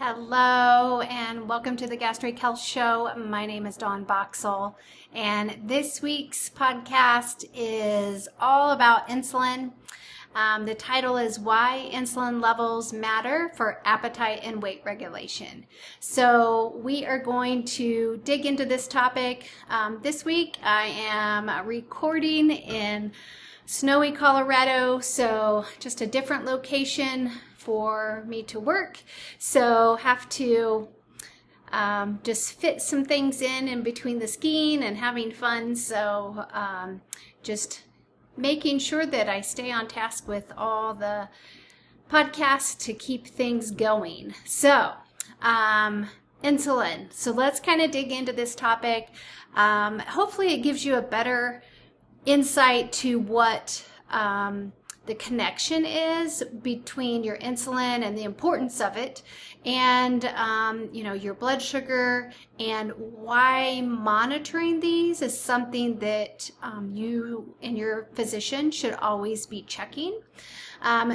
Hello and welcome to the Gastric Health Show. My name is Dawn Boxall, and this week's podcast is all about insulin. The title is Why Insulin Levels Matter for Appetite and Weight Regulation. So we are going to dig into this topic. This week I am recording in snowy Colorado, so just a different location for me to work, so have to just fit some things in between the skiing and having fun, so just making sure that I stay on task with all the podcasts to keep things going. So insulin, so let's kind of dig into this topic. Hopefully it gives you a better insight to what the connection is between your insulin and the importance of it, and your blood sugar, and why monitoring these is something that you and your physician should always be checking,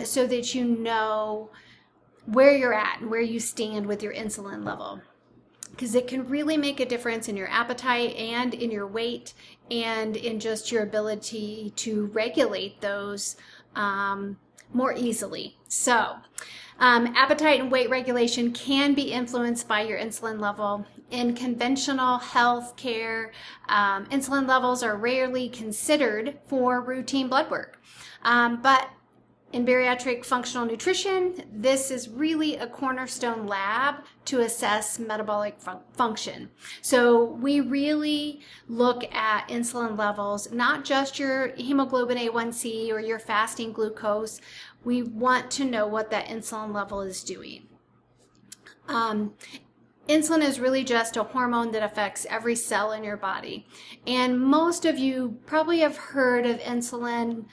so that you know where you're at and where you stand with your insulin level, because it can really make a difference in your appetite and in your weight and in just your ability to regulate those more easily. So appetite and weight regulation can be influenced by your insulin level. In conventional health care, insulin levels are rarely considered for routine blood work. But in bariatric functional nutrition, this is really a cornerstone lab to assess metabolic function. So we really look at insulin levels, not just your hemoglobin A1C or your fasting glucose. We want to know what that insulin level is doing. Insulin is really just a hormone that affects every cell in your body. And most of you probably have heard of insulin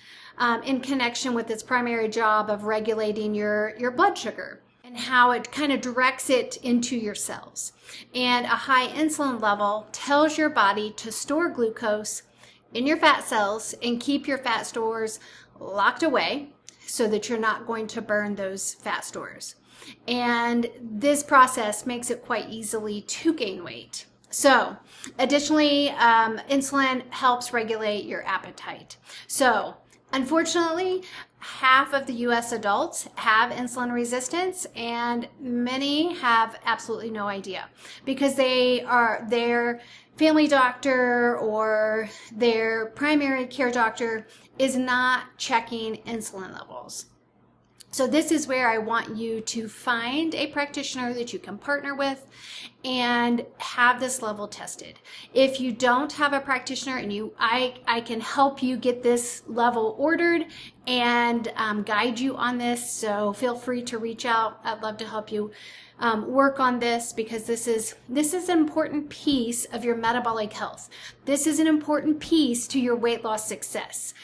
in connection with its primary job of regulating your blood sugar and how it kind of directs it into your cells. And a high insulin level tells your body to store glucose in your fat cells and keep your fat stores locked away so that you're not going to burn those fat stores. And this process makes it quite easily to gain weight. So additionally, insulin helps regulate your appetite. So unfortunately, half of the U.S. adults have insulin resistance, and many have absolutely no idea because their family doctor or their primary care doctor is not checking insulin levels. So this is where I want you to find a practitioner that you can partner with and have this level tested. If you don't have a practitioner and I can help you get this level ordered and guide you on this. So feel free to reach out. I'd love to help you work on this, because this is an important piece of your metabolic health. This is an important piece to your weight loss success.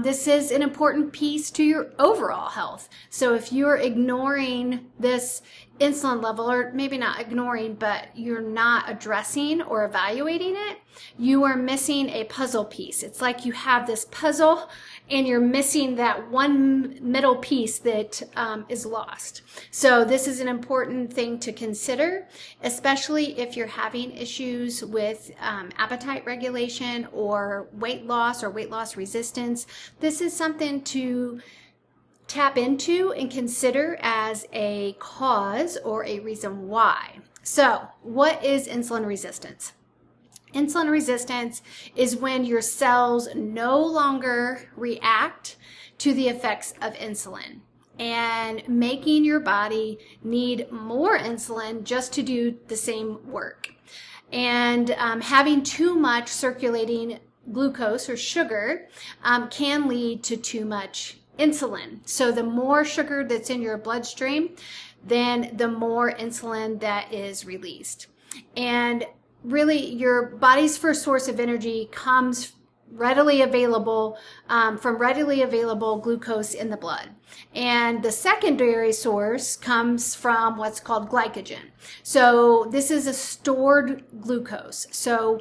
This is an important piece to your overall health. So if you're ignoring this insulin level, or maybe not ignoring, but you're not addressing or evaluating it, you are missing a puzzle piece. It's like you have this puzzle and you're missing that one middle piece that is lost. So this is an important thing to consider, especially if you're having issues with appetite regulation or weight loss resistance. This is something to tap into and consider as a cause or a reason why. So what is insulin resistance? Insulin resistance is when your cells no longer react to the effects of insulin and making your body need more insulin just to do the same work. And having too much circulating glucose or sugar can lead to too much insulin. So the more sugar that's in your bloodstream, then the more insulin that is released. And really, your body's first source of energy comes readily available from readily available glucose in the blood. And the secondary source comes from what's called glycogen. So this is a stored glucose. So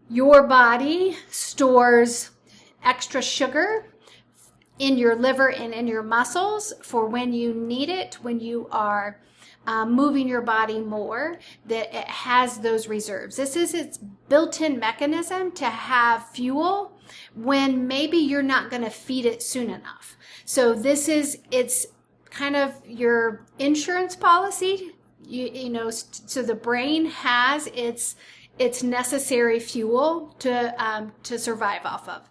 your body stores extra sugar in your liver and in your muscles for when you need it, when you are moving your body more, that it has those reserves. This is its built-in mechanism to have fuel when maybe you're not going to feed it soon enough. So this is, it's kind of your insurance policy, you know, so the brain has its necessary fuel to survive off of.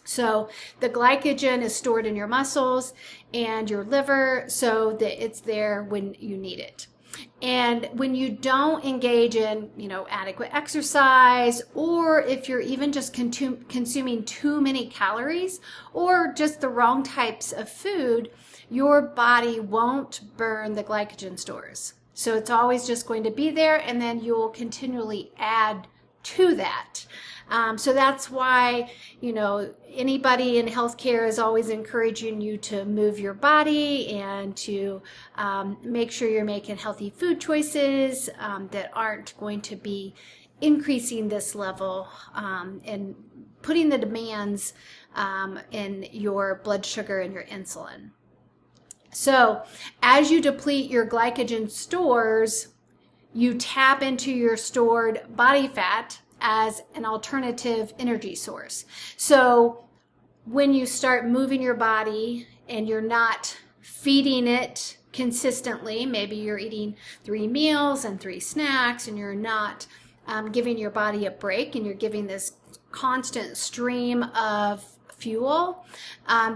So the glycogen is stored in your muscles and your liver so that it's there when you need it. And when you don't engage in, you know, adequate exercise, or if you're even just consuming too many calories or just the wrong types of food, your body won't burn the glycogen stores. So it's always just going to be there, and then you'll continually add to that. So that's why, you know, anybody in healthcare is always encouraging you to move your body and to make sure you're making healthy food choices that aren't going to be increasing this level and putting the demands in your blood sugar and your insulin. So as you deplete your glycogen stores, you tap into your stored body fat as an alternative energy source. So when you start moving your body and you're not feeding it consistently, maybe you're eating 3 meals and 3 snacks, and you're not giving your body a break, and you're giving this constant stream of fuel,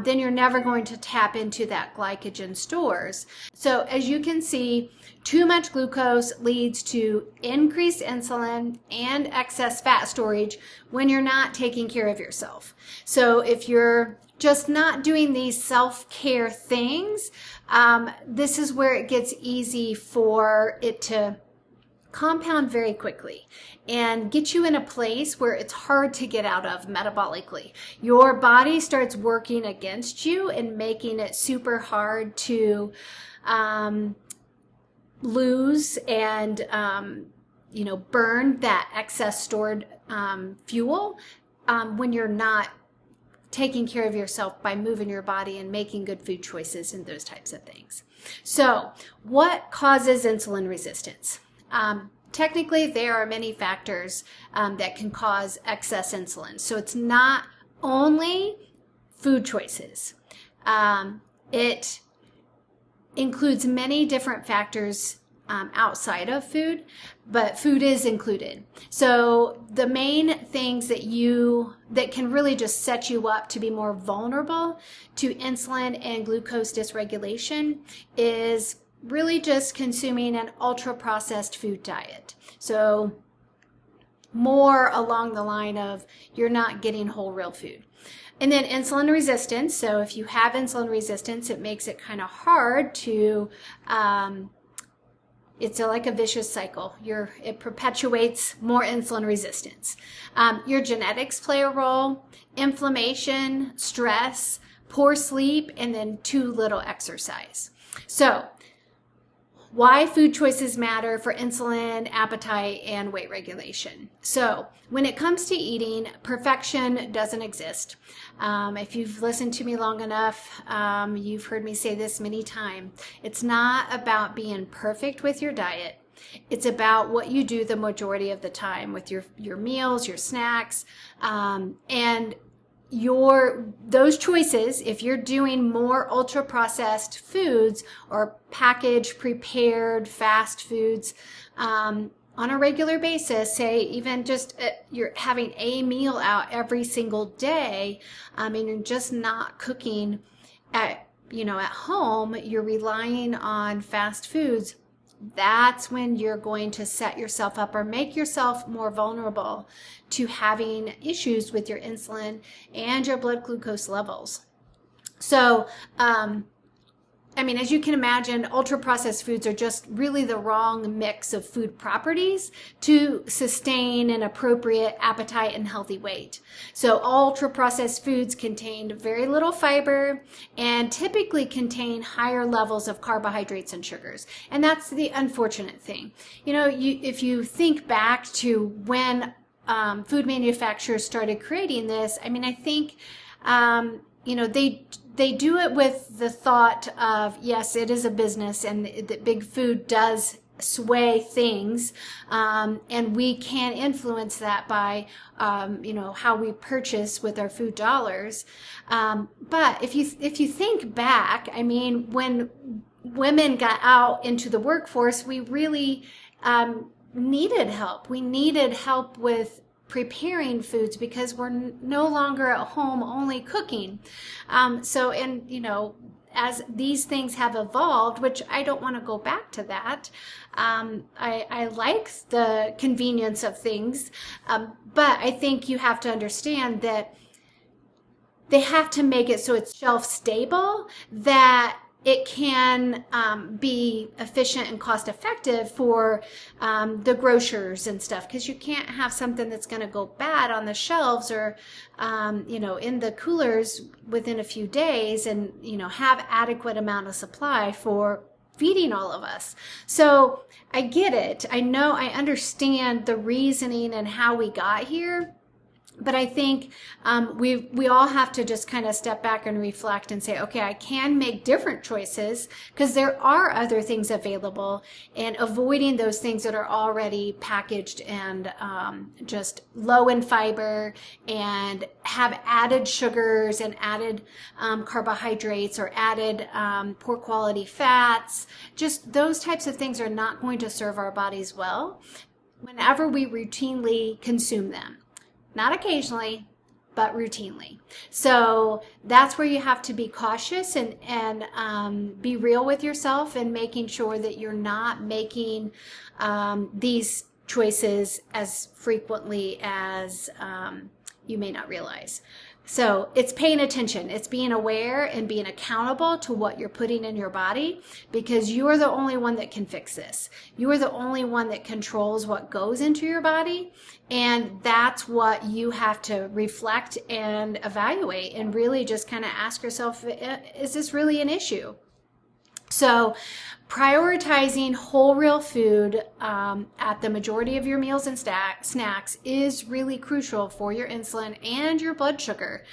then you're never going to tap into that glycogen stores. So as you can see, too much glucose leads to increased insulin and excess fat storage when you're not taking care of yourself. So if you're just not doing these self-care things, this is where it gets easy for it to compound very quickly and get you in a place where it's hard to get out of metabolically. Your body starts working against you and making it super hard to lose and burn that excess stored fuel when you're not taking care of yourself by moving your body and making good food choices and those types of things. So what causes insulin resistance? Technically, there are many factors that can cause excess insulin. So it's not only food choices. It includes many different factors outside of food, but food is included. So the main things that can really just set you up to be more vulnerable to insulin and glucose dysregulation is really just consuming an ultra-processed food diet. So more along the line of you're not getting whole real food. And then insulin resistance. So if you have insulin resistance, it makes it kind of hard to, it's like a vicious cycle. It perpetuates more insulin resistance. Your genetics play a role, inflammation, stress, poor sleep, and then too little exercise. So why food choices matter for insulin, appetite, and weight regulation. So when it comes to eating, perfection doesn't exist. If you've listened to me long enough, you've heard me say this many times. It's not about being perfect with your diet. It's about what you do the majority of the time with your meals, your snacks, and those choices. If you're doing more ultra processed foods or packaged, prepared, fast foods on a regular basis, say even just you're having a meal out every single day, and you're just not cooking at home, you're relying on fast foods, that's when you're going to set yourself up or make yourself more vulnerable to having issues with your insulin and your blood glucose levels. So, as you can imagine, ultra-processed foods are just really the wrong mix of food properties to sustain an appropriate appetite and healthy weight. So ultra-processed foods contain very little fiber and typically contain higher levels of carbohydrates and sugars. And that's the unfortunate thing. If you think back to when food manufacturers started creating this, I think, they do it with the thought of, yes, it is a business, and that big food does sway things, and we can influence that by how we purchase with our food dollars. But if you think back, I mean, when women got out into the workforce, we really needed help. We needed help with preparing foods because we're no longer at home only cooking. As these things have evolved, which I don't want to go back to that. I like the convenience of things, but I think you have to understand that they have to make it so it's shelf stable, that it can be efficient and cost effective for the grocers and stuff, because you can't have something that's going to go bad on the shelves or in the coolers within a few days, and have adequate amount of supply for feeding all of us. So I get it. I know, I understand the reasoning and how we got here. But I think we all have to just kind of step back and reflect and say, okay, I can make different choices because there are other things available, and avoiding those things that are already packaged and just low in fiber and have added sugars and added carbohydrates or added poor quality fats. Just those types of things are not going to serve our bodies well whenever we routinely consume them. Not occasionally, but routinely. So that's where you have to be cautious and be real with yourself, and making sure that you're not making these choices as frequently as you may not realize. So it's paying attention. It's being aware and being accountable to what you're putting in your body, because you are the only one that can fix this. You are the only one that controls what goes into your body. And that's what you have to reflect and evaluate, and really just kind of ask yourself, is this really an issue? So prioritizing whole real food at the majority of your meals and snacks is really crucial for your insulin and your blood sugar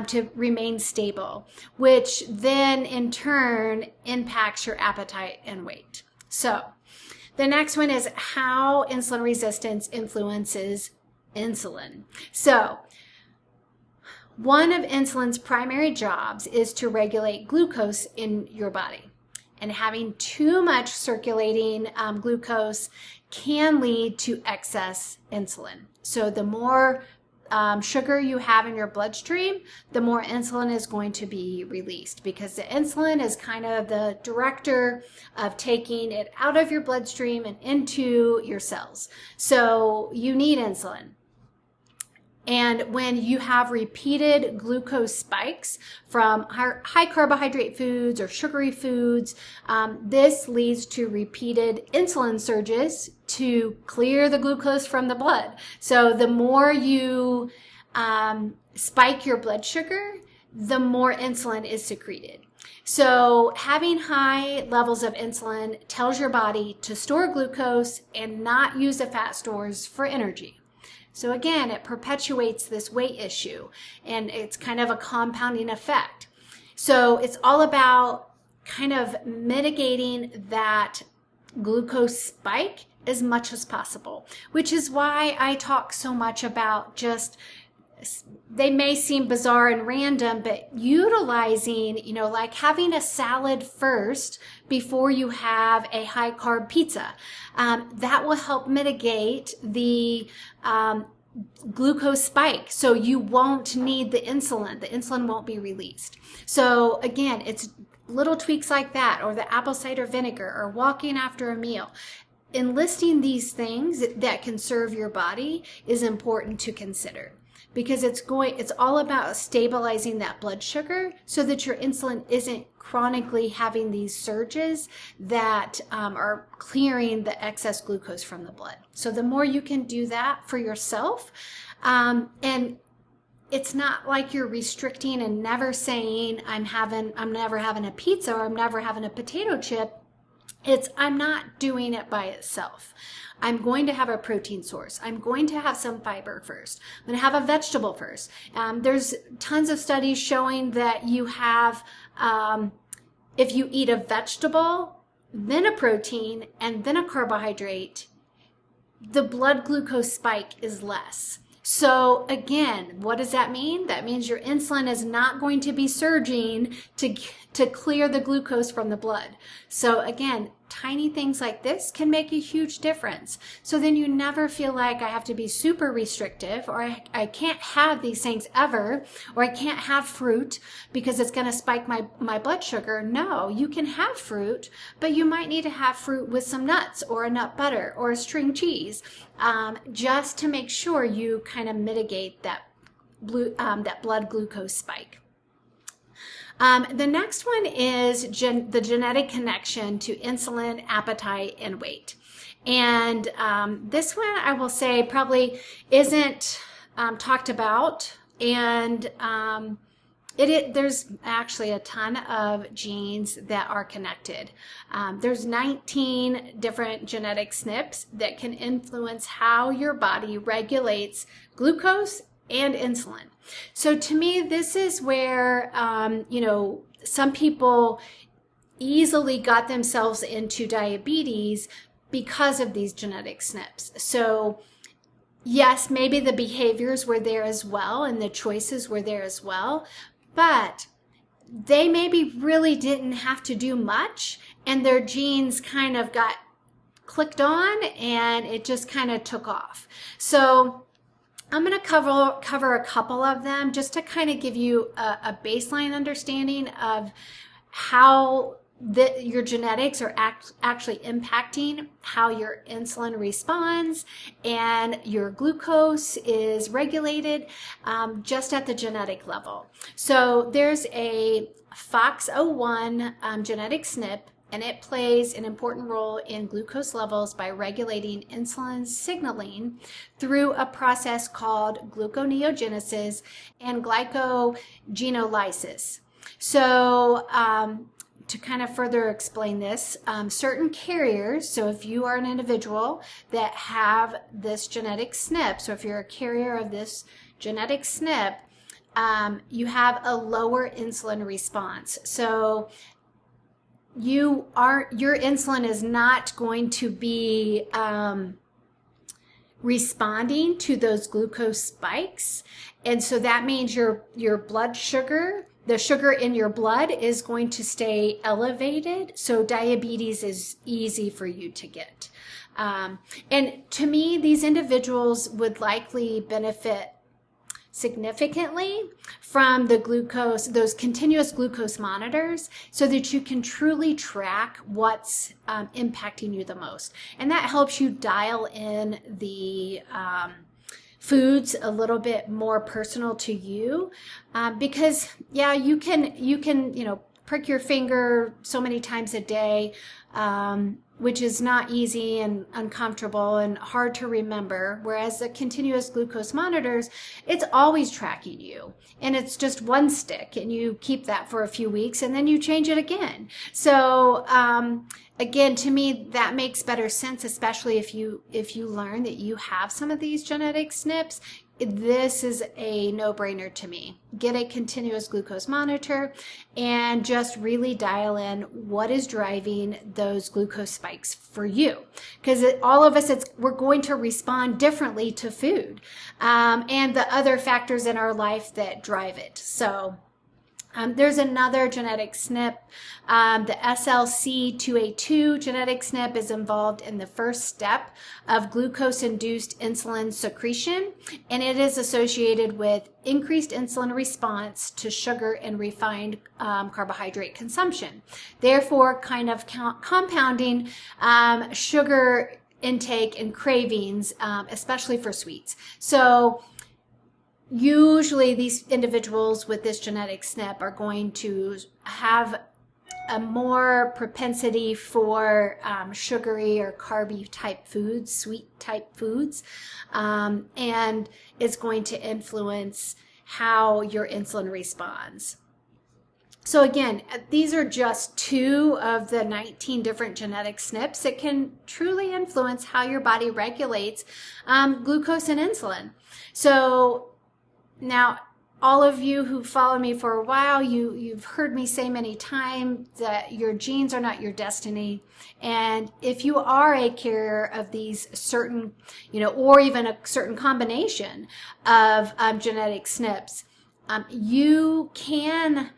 to remain stable, which then in turn impacts your appetite and weight. So the next one is how insulin resistance influences insulin. So one of insulin's primary jobs is to regulate glucose in your body. And having too much circulating glucose can lead to excess insulin. So the more sugar you have in your bloodstream, the more insulin is going to be released, because the insulin is kind of the director of taking it out of your bloodstream and into your cells. So you need insulin. And when you have repeated glucose spikes from high carbohydrate foods or sugary foods, this leads to repeated insulin surges to clear the glucose from the blood. So the more you spike your blood sugar, the more insulin is secreted. So having high levels of insulin tells your body to store glucose and not use the fat stores for energy. So again, it perpetuates this weight issue, and it's kind of a compounding effect. So it's all about kind of mitigating that glucose spike as much as possible, which is why I talk so much about just, they may seem bizarre and random, but utilizing, like having a salad first before you have a high carb pizza. That will help mitigate the glucose spike. So you won't need the insulin. The insulin won't be released. So again, it's little tweaks like that, or the apple cider vinegar, or walking after a meal. Enlisting these things that can serve your body is important to consider, because it's all about stabilizing that blood sugar so that your insulin isn't chronically having these surges that are clearing the excess glucose from the blood. So the more you can do that for yourself, and it's not like you're restricting and never saying I'm never having a pizza, or I'm never having a potato chip. I'm not doing it by itself. I'm going to have a protein source. I'm going to have some fiber first. I'm going to have a vegetable first. There's tons of studies showing that you have, if you eat a vegetable, then a protein, and then a carbohydrate, the blood glucose spike is less. So again, what does that mean? That means your insulin is not going to be surging to clear the glucose from the blood. So again, tiny things like this can make a huge difference. So then you never feel like I have to be super restrictive, or I can't have these things ever, or I can't have fruit because it's going to spike my blood sugar. No, you can have fruit, but you might need to have fruit with some nuts or a nut butter or a string cheese, just to make sure you kind of mitigate that blood glucose spike. The next one is the genetic connection to insulin, appetite, and weight. And this one, I will say, probably isn't talked about. And there's actually a ton of genes that are connected. There's 19 different genetic SNPs that can influence how your body regulates glucose and insulin. So to me, this is where, some people easily got themselves into diabetes because of these genetic SNPs. So yes, maybe the behaviors were there as well and the choices were there as well, but they maybe really didn't have to do much, and their genes kind of got clicked on and it just kind of took off. So I'm going to cover a couple of them just to kind of give you a baseline understanding of how your genetics are actually impacting how your insulin responds and your glucose is regulated, just at the genetic level. So there's a FOXO1 genetic SNP, and it plays an important role in glucose levels by regulating insulin signaling through a process called gluconeogenesis and glycogenolysis. So to kind of further explain this, certain carriers, so if you are an individual that have this genetic SNP, so if you're a carrier of this genetic SNP, you have a lower insulin response. So your insulin is not going to be responding to those glucose spikes. And so that means your blood sugar, the sugar in your blood, is going to stay elevated. So diabetes is easy for you to get. And to me, these individuals would likely benefit significantly from the glucose, those continuous glucose monitors, so that you can truly track what's impacting you the most. And that helps you dial in the foods a little bit more personal to you, because yeah, you can prick your finger so many times a day, which is not easy and uncomfortable and hard to remember. Whereas the continuous glucose monitors, it's always tracking you, and it's just one stick, and you keep that for a few weeks and then you change it again. So again, to me, that makes better sense, especially if you learn that you have some of these genetic SNPs. This is a no-brainer to me. Get a continuous glucose monitor and just really dial in what is driving those glucose spikes for you. Because all of us, we're going to respond differently to food, and the other factors in our life that drive it. So there's another genetic SNP, the SLC2A2 genetic SNP is involved in the first step of glucose-induced insulin secretion, and it is associated with increased insulin response to sugar and refined carbohydrate consumption, therefore kind of compounding sugar intake and cravings, especially for sweets. So usually these individuals with this genetic SNP are going to have a more propensity for sugary or carby type foods, sweet type foods, and it's going to influence how your insulin responds. So again, these are just 2 of the 19 different genetic SNPs that can truly influence how your body regulates glucose and insulin. So now, all of you who follow me for a while, you've heard me say many times that your genes are not your destiny. And if you are a carrier of these certain, or even a certain combination of genetic SNPs, you can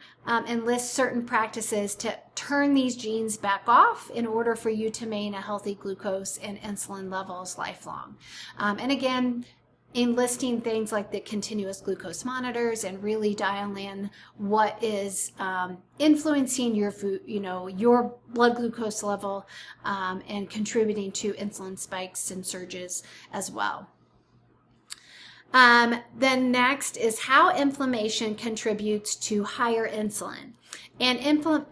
enlist certain practices to turn these genes back off in order for you to maintain a healthy glucose and insulin levels lifelong. And again, enlisting things like the continuous glucose monitors and really dial in what is influencing your food, your blood glucose level, and contributing to insulin spikes and surges as well. Then next is how inflammation contributes to higher insulin. And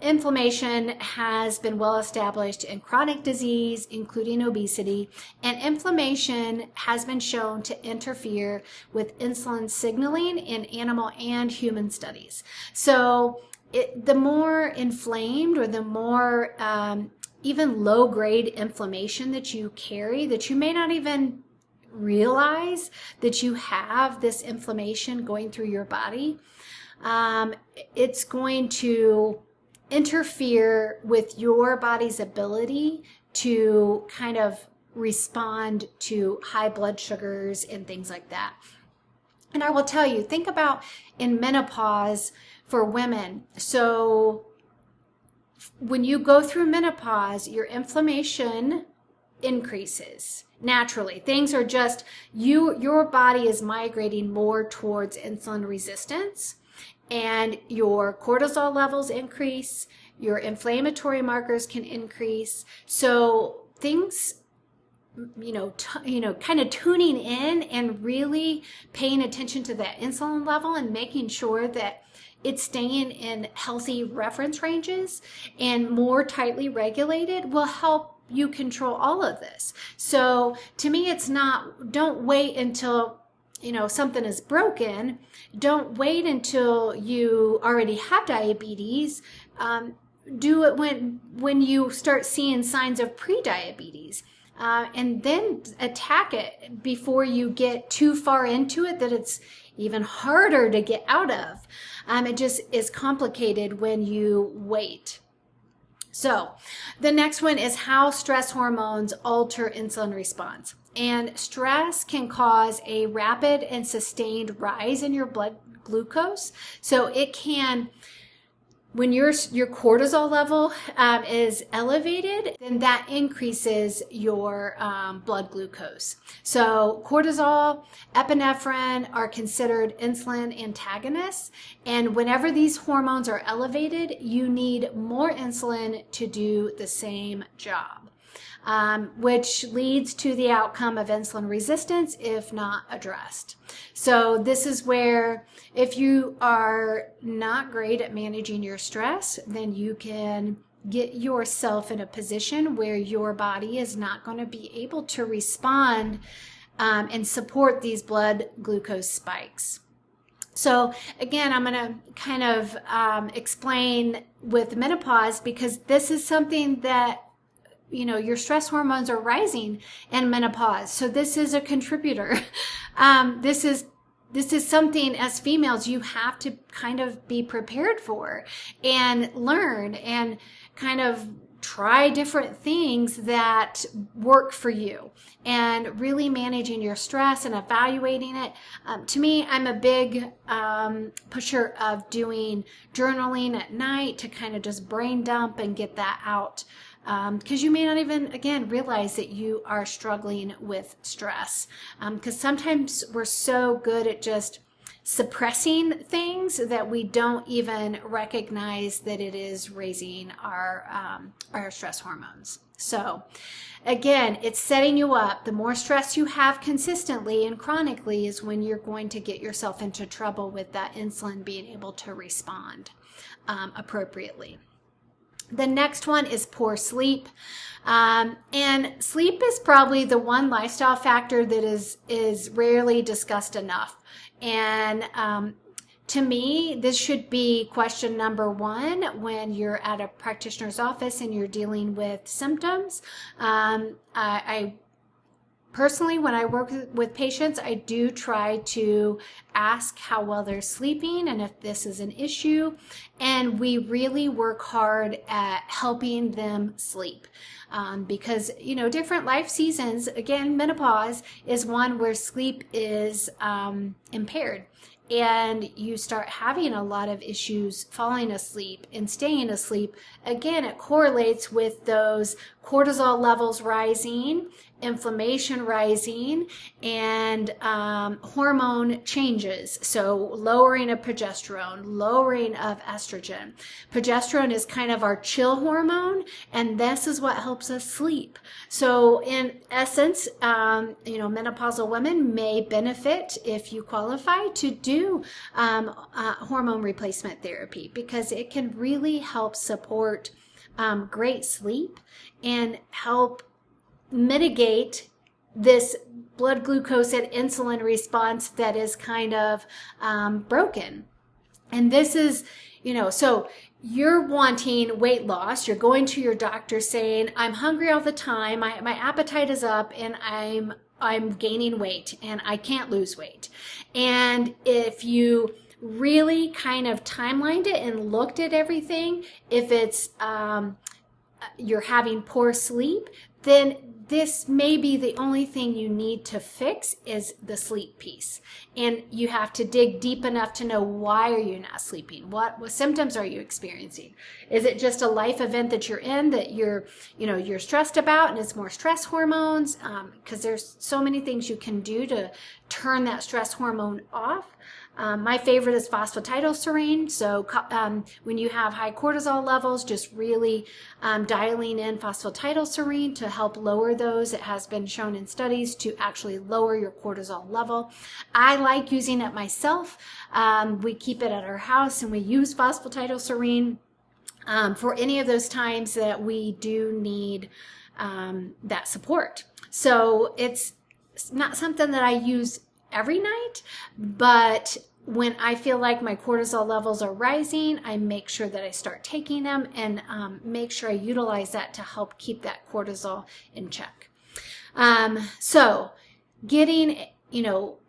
inflammation has been well established in chronic disease, including obesity, and inflammation has been shown to interfere with insulin signaling in animal and human studies. So the more inflamed or the more even low-grade inflammation that you carry, that you may not even realize that you have this inflammation going through your body, it's going to interfere with your body's ability to kind of respond to high blood sugars and things like that. And I will tell you, think about in menopause for women. So when you go through menopause, your inflammation increases naturally. Things are just, your body is migrating more towards insulin resistance, and your cortisol levels increase, your inflammatory markers can increase. So things, kind of tuning in and really paying attention to that insulin level and making sure that it's staying in healthy reference ranges and more tightly regulated will help you control all of this. So to me, it's not, don't wait until something is broken. Don't wait until you already have diabetes. Do it when you start seeing signs of pre-diabetes. And then attack it before you get too far into it that it's even harder to get out of. It just is complicated when you wait. So the next one is how stress hormones alter insulin response. And stress can cause a rapid and sustained rise in your blood glucose. So it can, when your cortisol level is elevated, then that increases your blood glucose. So cortisol, epinephrine are considered insulin antagonists. And whenever these hormones are elevated, you need more insulin to do the same job. Which leads to the outcome of insulin resistance if not addressed. So this is where if you are not great at managing your stress, then you can get yourself in a position where your body is not going to be able to respond and support these blood glucose spikes. So again, I'm going to kind of explain with menopause, because this is something that your stress hormones are rising in menopause. So this is a contributor. This is something as females you have to kind of be prepared for and learn and kind of try different things that work for you and really managing your stress and evaluating it. To me, I'm a big pusher of doing journaling at night to kind of just brain dump and get that out. Because you may not even, again, realize that you are struggling with stress. Because sometimes we're so good at just suppressing things that we don't even recognize that it is raising our stress hormones. So again, it's setting you up. The more stress you have consistently and chronically is when you're going to get yourself into trouble with that insulin being able to respond appropriately. The next one is poor sleep. And sleep is probably the one lifestyle factor that is rarely discussed enough. And To me, this should be question number one when you're at a practitioner's office and you're dealing with symptoms. I personally, when I work with patients, I do try to ask how well they're sleeping and if this is an issue. And we really work hard at helping them sleep. Because, different life seasons, again, menopause is one where sleep is impaired. And you start having a lot of issues falling asleep and staying asleep. Again, it correlates with those cortisol levels rising, inflammation rising, and hormone changes. So lowering of progesterone, lowering of estrogen. Progesterone is kind of our chill hormone, and this is what helps us sleep. So in essence, menopausal women may benefit, if you qualify, to do hormone replacement therapy, because it can really help support great sleep and help mitigate this blood glucose and insulin response that is kind of broken. And this is, so you're wanting weight loss. You're going to your doctor saying, I'm hungry all the time. My appetite is up and I'm gaining weight and I can't lose weight. And if you really kind of timelined it and looked at everything, if it's you're having poor sleep, then this may be the only thing you need to fix is the sleep piece. And you have to dig deep enough to know, why are you not sleeping? What symptoms are you experiencing? Is it just a life event that you're in that you're stressed about and it's more stress hormones? Because there's so many things you can do to turn that stress hormone off. My favorite is phosphatidylserine. So when you have high cortisol levels, just really dialing in phosphatidylserine to help lower those. It has been shown in studies to actually lower your cortisol level. I like using it myself. We keep it at our house and we use phosphatidylserine for any of those times that we do need that support. So it's not something that I use every night, but when I feel like my cortisol levels are rising, I make sure that I start taking them and make sure I utilize that to help keep that cortisol in check. So getting,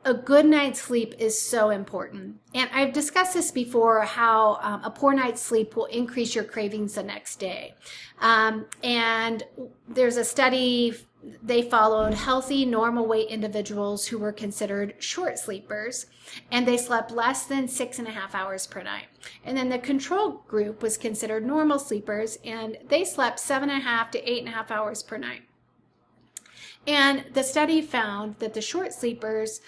a good night's sleep is so important. And I've discussed this before, how a poor night's sleep will increase your cravings the next day. And there's a study, they followed healthy, normal weight individuals who were considered short sleepers, and they slept less than 6.5 hours per night. And then the control group was considered normal sleepers, and they slept 7.5 to 8.5 hours per night. And the study found that the short sleepers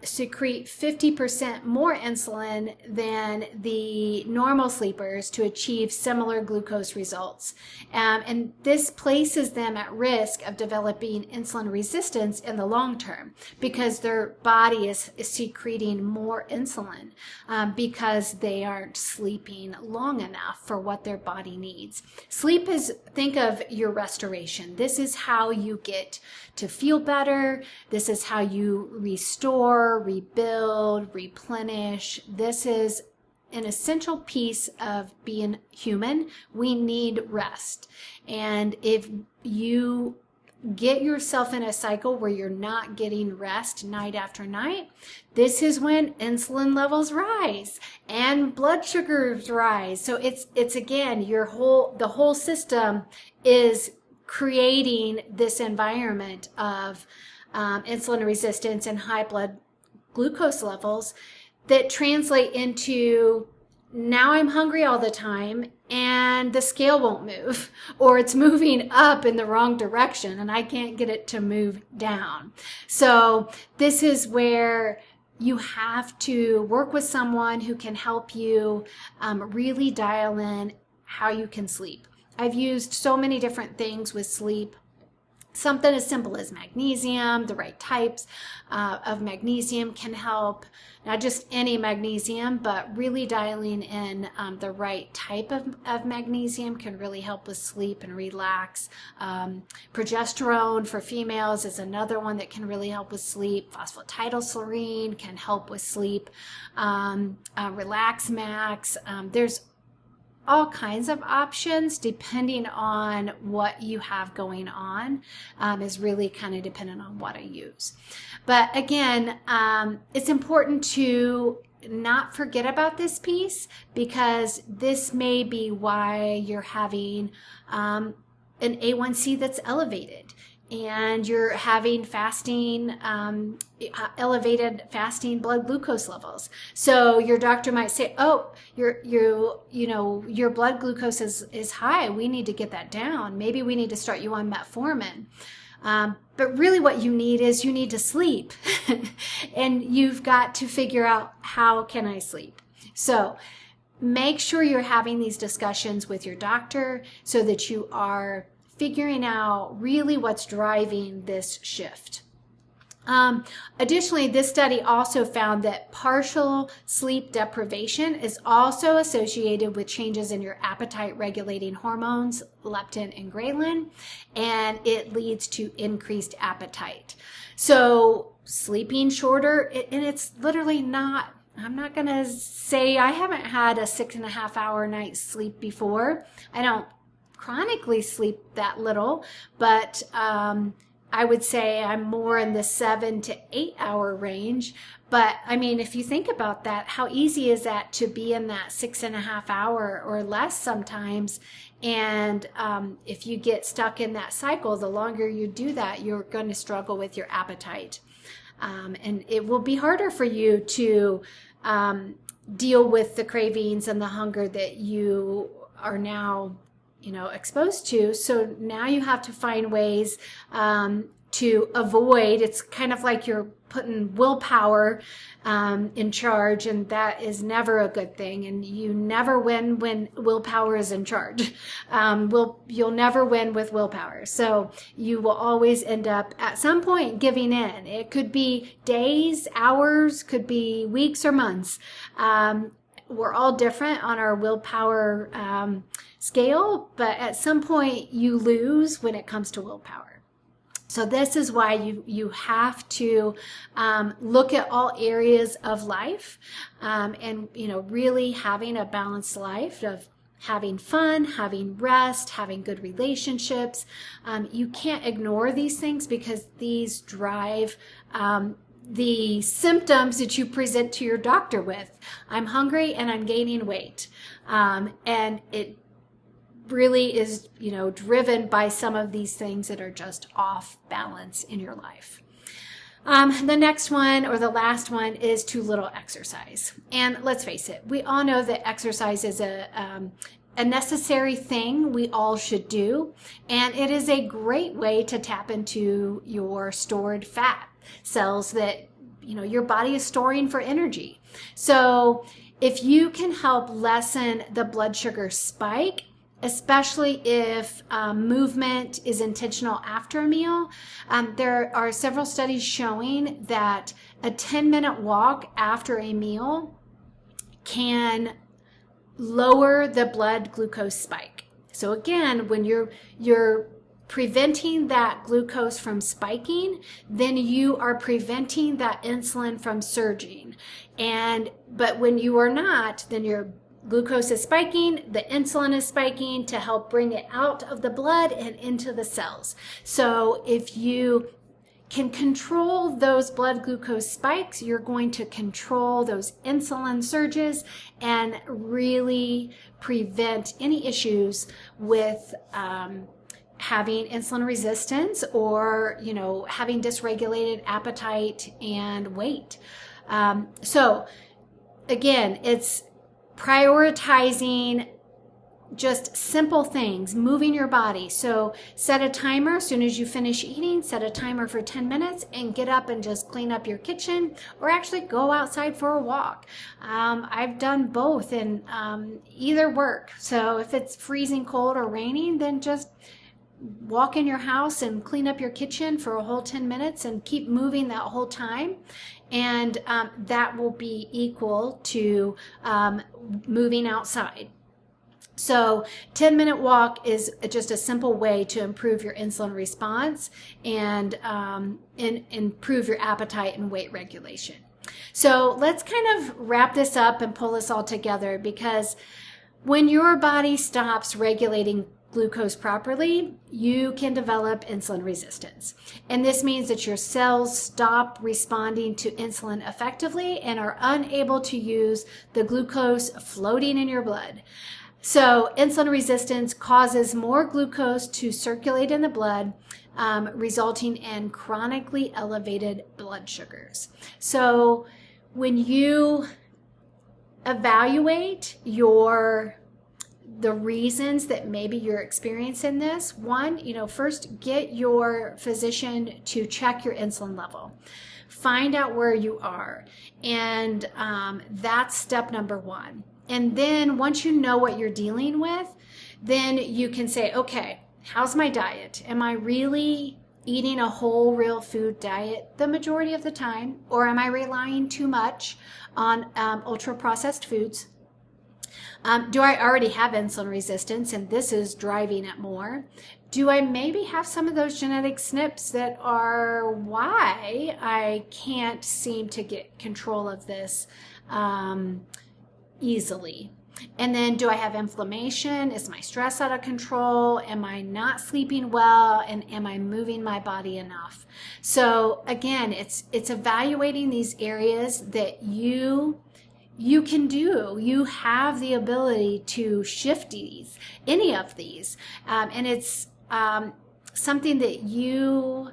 secrete 50% more insulin than the normal sleepers to achieve similar glucose results. And this places them at risk of developing insulin resistance in the long term, because their body is secreting more insulin because they aren't sleeping long enough for what their body needs. Sleep is, think of your restoration. This is how you get to feel better. This is how you restore, rebuild, replenish. This is an essential piece of being human. We need rest. And if you get yourself in a cycle where you're not getting rest night after night, this is when insulin levels rise and blood sugars rise. So it's again, the whole system is creating this environment of insulin resistance and high blood glucose levels that translate into, now I'm hungry all the time and the scale won't move, or it's moving up in the wrong direction and I can't get it to move down. So this is where you have to work with someone who can help you really dial in how you can sleep. I've used so many different things with sleep. Something as simple as magnesium, the right types of magnesium can help. Not just any magnesium, but really dialing in the right type of magnesium can really help with sleep and relax. Progesterone for females is another one that can really help with sleep. Phosphatidylserine can help with sleep. Relax Max. There's all kinds of options depending on what you have going on, is really kind of dependent on what I use. But again, it's important to not forget about this piece, because this may be why you're having an A1C that's elevated, and you're having fasting, elevated fasting blood glucose levels. So your doctor might say, oh, your blood glucose is high. We need to get that down. Maybe we need to start you on metformin. But really what you need to sleep. And you've got to figure out, how can I sleep? So make sure you're having these discussions with your doctor so that you are figuring out really what's driving this shift. Additionally, this study also found that partial sleep deprivation is also associated with changes in your appetite regulating hormones, leptin and ghrelin, and it leads to increased appetite. So sleeping shorter, and it's literally not, I'm not going to say I haven't had a 6.5 hour night's sleep before. I don't chronically sleep that little, but I would say I'm more in the 7 to 8 hour range. But I mean, if you think about that, how easy is that to be in that 6.5 hour or less sometimes? And if you get stuck in that cycle, the longer you do that, you're going to struggle with your appetite. And it will be harder for you to deal with the cravings and the hunger that you are now exposed to. So now you have to find ways to avoid. It's kind of like you're putting willpower in charge, and that is never a good thing. And you never win when willpower is in charge. You'll never win with willpower. So you will always end up at some point giving in. It could be days, hours, could be weeks or months. We're all different on our willpower scale, but at some point you lose when it comes to willpower. So this is why you have to look at all areas of life, and really having a balanced life of having fun, having rest, having good relationships. You can't ignore these things, because these drive the symptoms that you present to your doctor with. I'm hungry and I'm gaining weight. And it really is, driven by some of these things that are just off balance in your life. The next one, or the last one, is too little exercise. And let's face it, we all know that exercise is a necessary thing we all should do. And it is a great way to tap into your stored fat cells that your body is storing for energy. So if you can help lessen the blood sugar spike, especially if movement is intentional after a meal, there are several studies showing that a 10-minute walk after a meal can lower the blood glucose spike. So again, when you're preventing that glucose from spiking, then you are preventing that insulin from surging. But when you are not, then your glucose is spiking, the insulin is spiking to help bring it out of the blood and into the cells. So if you can control those blood glucose spikes, you're going to control those insulin surges and really prevent any issues with having insulin resistance, or having dysregulated appetite and weight. So again, it's prioritizing just simple things, moving your body. So set a timer as soon as you finish eating, set a timer for 10 minutes and get up and just clean up your kitchen, or actually go outside for a walk. I've done both, and either work. So if it's freezing cold or raining, then just walk in your house and clean up your kitchen for a whole 10 minutes and keep moving that whole time. And that will be equal to moving outside. So 10-minute walk is just a simple way to improve your insulin response and improve your appetite and weight regulation. So let's kind of wrap this up and pull this all together, because when your body stops regulating glucose properly, you can develop insulin resistance. And this means that your cells stop responding to insulin effectively and are unable to use the glucose floating in your blood. So insulin resistance causes more glucose to circulate in the blood, resulting in chronically elevated blood sugars. So when you evaluate the reasons that maybe you're experiencing this, one, first get your physician to check your insulin level. Find out where you are. And that's step number one. And then once you know what you're dealing with, then you can say, okay, how's my diet? Am I really eating a whole real food diet the majority of the time? Or am I relying too much on ultra processed foods? Do I already have insulin resistance and this is driving it more? Do I maybe have some of those genetic SNPs that are why I can't seem to get control of this easily? And then do I have inflammation? Is my stress out of control? Am I not sleeping well? And am I moving my body enough? So again, it's evaluating these areas that you can do. You have the ability to shift any of these. And it's something that you're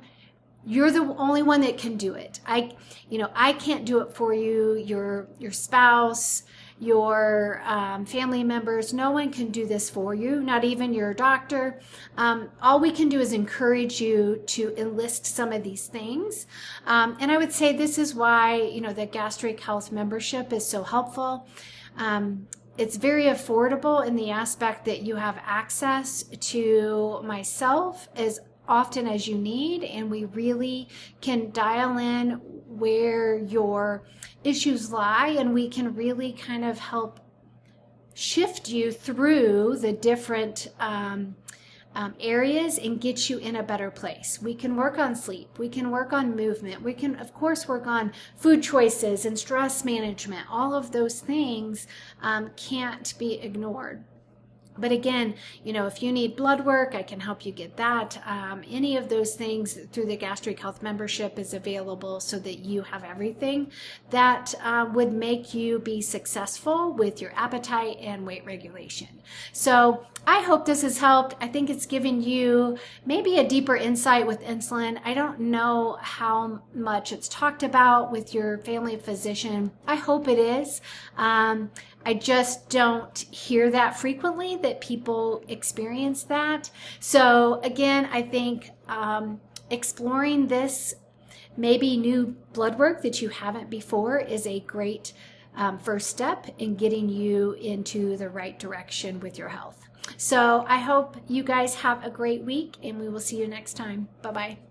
the only one that can do it. I can't do it for you. Your spouse, your family members, no one can do this for you, not even your doctor. All we can do is encourage you to enlist some of these things. And I would say this is why, the gastric health membership is so helpful. It's very affordable in the aspect that you have access to myself as often as you need, and we really can dial in where your issues lie, and we can really kind of help shift you through the different areas and get you in a better place. We can work on sleep. We can work on movement. We can, of course, work on food choices and stress management. All of those things can't be ignored. But again, if you need blood work, I can help you get that. Any of those things through the Gastric Health membership is available so that you have everything that would make you be successful with your appetite and weight regulation. So I hope this has helped. I think it's given you maybe a deeper insight with insulin. I don't know how much it's talked about with your family physician. I hope it is. I just don't hear that frequently, that people experience that. So again, I think exploring this maybe new blood work that you haven't before is a great first step in getting you into the right direction with your health. So I hope you guys have a great week, and we will see you next time. Bye-bye.